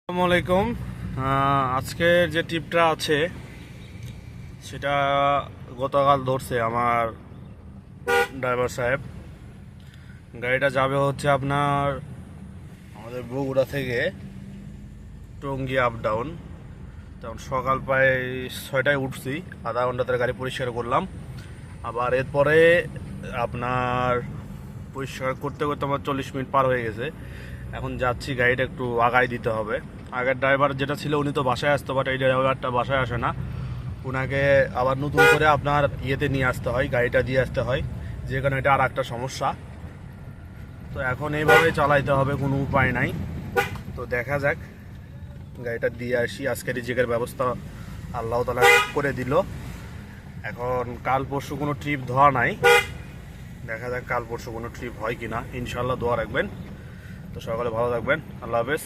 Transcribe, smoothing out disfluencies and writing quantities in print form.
আসসালামু আলাইকুম। আজকের যে ট্রিপটা আছে সেটা গতকাল ধরছে আমার ড্রাইভার সাহেব। গাড়িটা যাবে হচ্ছে আপনার আমাদের বগুড়া থেকে টঙ্গী আপ ডাউন। তখন সকাল প্রায় 6টায় উঠছি, আধা ঘন্টাতে গাড়ি পরিষ্কার করলাম। আবার এরপরে আপনার পরিষ্কার করতে করতে আমার 40 মিনিট পার হয়ে গেছে। এখন যাচ্ছি, গাড়িটা একটু আগায় দিতে হবে। আগের ড্রাইভার যেটা ছিল উনি তো বাসায় আসতো, বাট এই ড্রাইভারটা বাসায় আসে না। ওনাকে আবার নতুন করে আপনার ইয়েতে নিয়ে আসতে হয়, গাড়িটা দিয়ে আসতে হয়, যে কারণে এটা আর একটা সমস্যা। তো এখন এইভাবে চালাইতে হবে, কোনো উপায় নাই। তো দেখা যাক, গাড়িটা দিয়ে আসি। আজকে রিজিকের ব্যবস্থা আল্লাহ তাআলা করে দিল। এখন কাল পরশু কোনো ট্রিপ ধোয়া নাই, দেখা যাক কাল পরশু কোনো ট্রিপ হয় কিনা। ইনশাল্লাহ দোয়া রাখবেন। তো সকালে ভালো থাকবেন, আল্লাহ হাফেজ।